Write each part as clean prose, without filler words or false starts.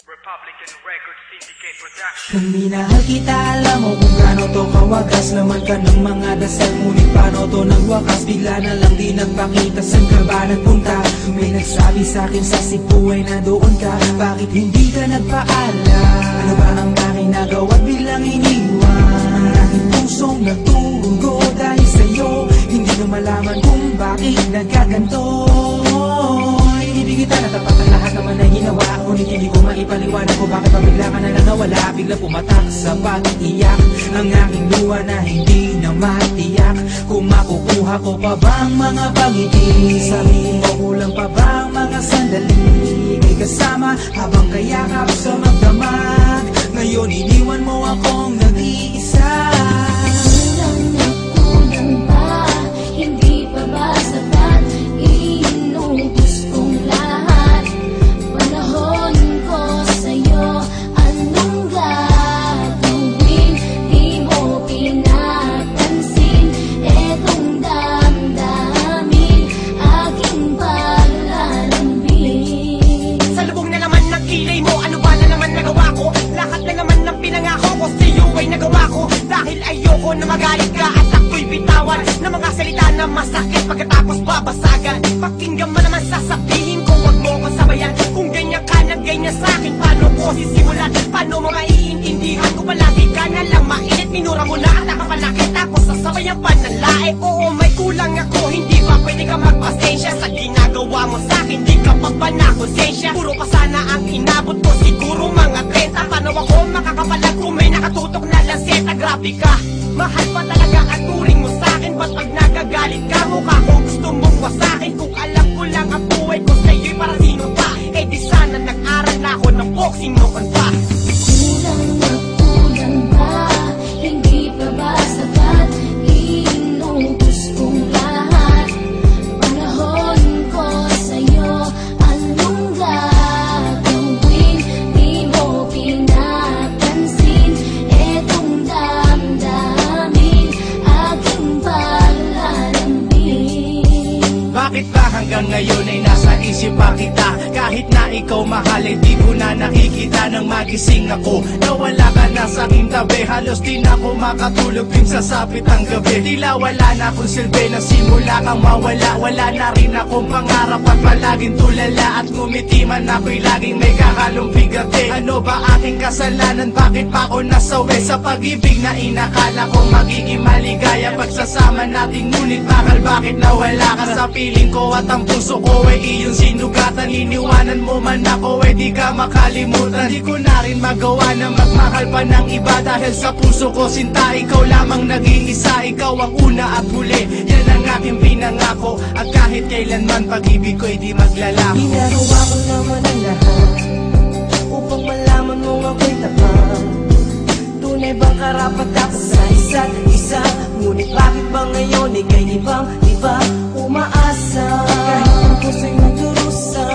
Republican Records Syndicate Production. Kung minahal kita, alam mo kung gaano to kawagas. Laman ka ng mga dasal, ngunit paano to nang wakas? Bigla na lang di nagpakita, saan ka ba nagpunta? May nagsabi sa'kin sa Cebu ay nandoon ka. Bakit hindi ka nagpaalam? Ano ba ang aking nagawa't biglang iniwan? Ang aking pusong nagtugo dahil sa'yo. Hindi ko malaman kung bakit nagkaganto. Hindi kita natapat ang lahat naman na ginawa, ngunit hindi ko maipaliwanag ko bakit pabigla ka na lang nawala. Bigla pumatak sa pag-iyak ang aking luha na hindi na matiyak. Kung makukuha ko pa bang mga pangiti, sabihin mo kulang pa bang mga sandali may kasama habang kayakap sa magdamag. Ngayon iniwan mo akong nag-iisa. Kulang na kulang pa, hindi pa ba sapat? Inubos kong lahat, panahon ko sa'yo. Anong gagawin? Di mo pinapansin etong damdamin, aking paglalambing. Sa lubong na naman ng kilay mo, ano ba na naman nagawa ko? Lahat na naman ng pinangako ko sa'yo ay nagawa ko. Dahil ayoko na magalit ka at ako'y bitawan ng mga salita na masakit pagkatapos babasagan. Pakinggan mo naman sasabihin ko, wag mo ko sabayan. Kung ganyan ka na ganyan sa'kin, paano ko sisimulan? Paano mo maiintindihan ko palagi ka na lang mainit? Minura mo na at nakapanakit ako sa sabayang pananlae. Oo, may kulang ako, hindi ba pwede ka magpasensya sa ginagawa mo sa'kin? Di ka pa ba na konsensya? Puro pa sana ang inabot ko, siguro mga 30. Paano ako makakapalag kung may nakatutok na lanseta? Grabe ka, mahal pa talaga ang turing mo sa'kin. Ba't pag nagagalit ka, mukha ko gusto mong wasakin? Kung alam ko lang ang buhay ko sa'yo'y para sino pa? Eh di sana nag-aral na ako ng boxing noon pa. Kulang na kulang pa, hindi pa ba sapat? Inubos kong lahat, panahon ko sa'yo. Anong gagawin? Di mo pinapansin etong damdamin, aking paglalambing. Bakit ba hanggang ngayon ay nasa isip pa kita? Kahit na ikaw mahal, eh di ko na nakikita nang magising ako. Nawala ka na sa aking tabi, halos di na ako makatulog din sa sapit ang gabi. Tila wala na akong silbi, nasimula kang mawala. Wala na rin akong pangarap at palaging tulala. At ngumiti man ako'y laging may kahalong bigate. Ano ba aking kasalanan? Bakit pa ako nasawi sa pag-ibig na inakala kong magiging maligaya? Pagsasama natin ngunit bakal bakit nawala ka sa piling ko at ang puso ko ay iyong sinugatan. Iniwanan mo man ako ay di ka makalimutan. Di ko na rin magawa na magmahal pa ng iba dahil sa puso ko sinta ikaw lamang nag-iisa. Ikaw ang una at huli, yan ang aking pinangako. At kahit kailanman pag-ibig ko'y di maglalako. Ginagawa ko naman ang lahat upang malaman mo ako'y tapat. Tunay bang karapat ako sa isa't isa? Ngunit bakit ba ngayon ika'y di ba umaasa? Kahit ang puso'y nagdurusa,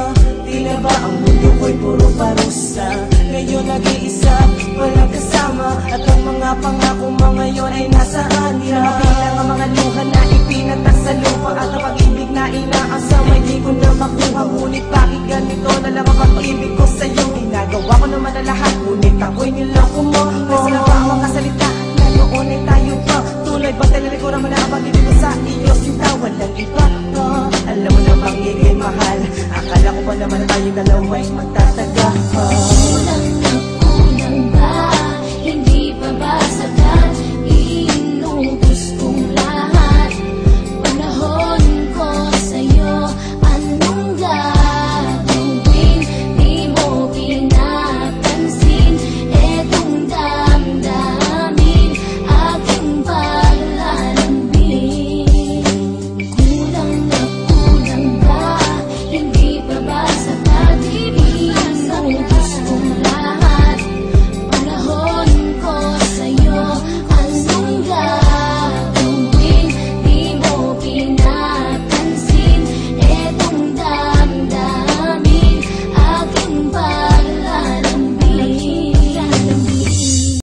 tila ba ang mundo ko'y puro parusa? Ngayon nag-iisa, walang kasama, at ang mga pangako mo ngayon ay nasaan? Di na mabilang ang mga luha na ipinatak sa lupa, at ang pag-ibig na inaasam ay di ko na makuha. Ngunit bakit ganito na lang ang pag-ibig ko sa'yo? Ginagawa ko naman na lahat, ngunit ako'y niloko mo. Kasi na ba ang mga salita na noon ay tayo pa? Tunay ba talaga ko naman na ang pag-ibig ko sa iyo? Sinta walang iba pa. Alam mo na bang ika'y mahal? Akala ko pa naman na tayo dalawa'y magtataga.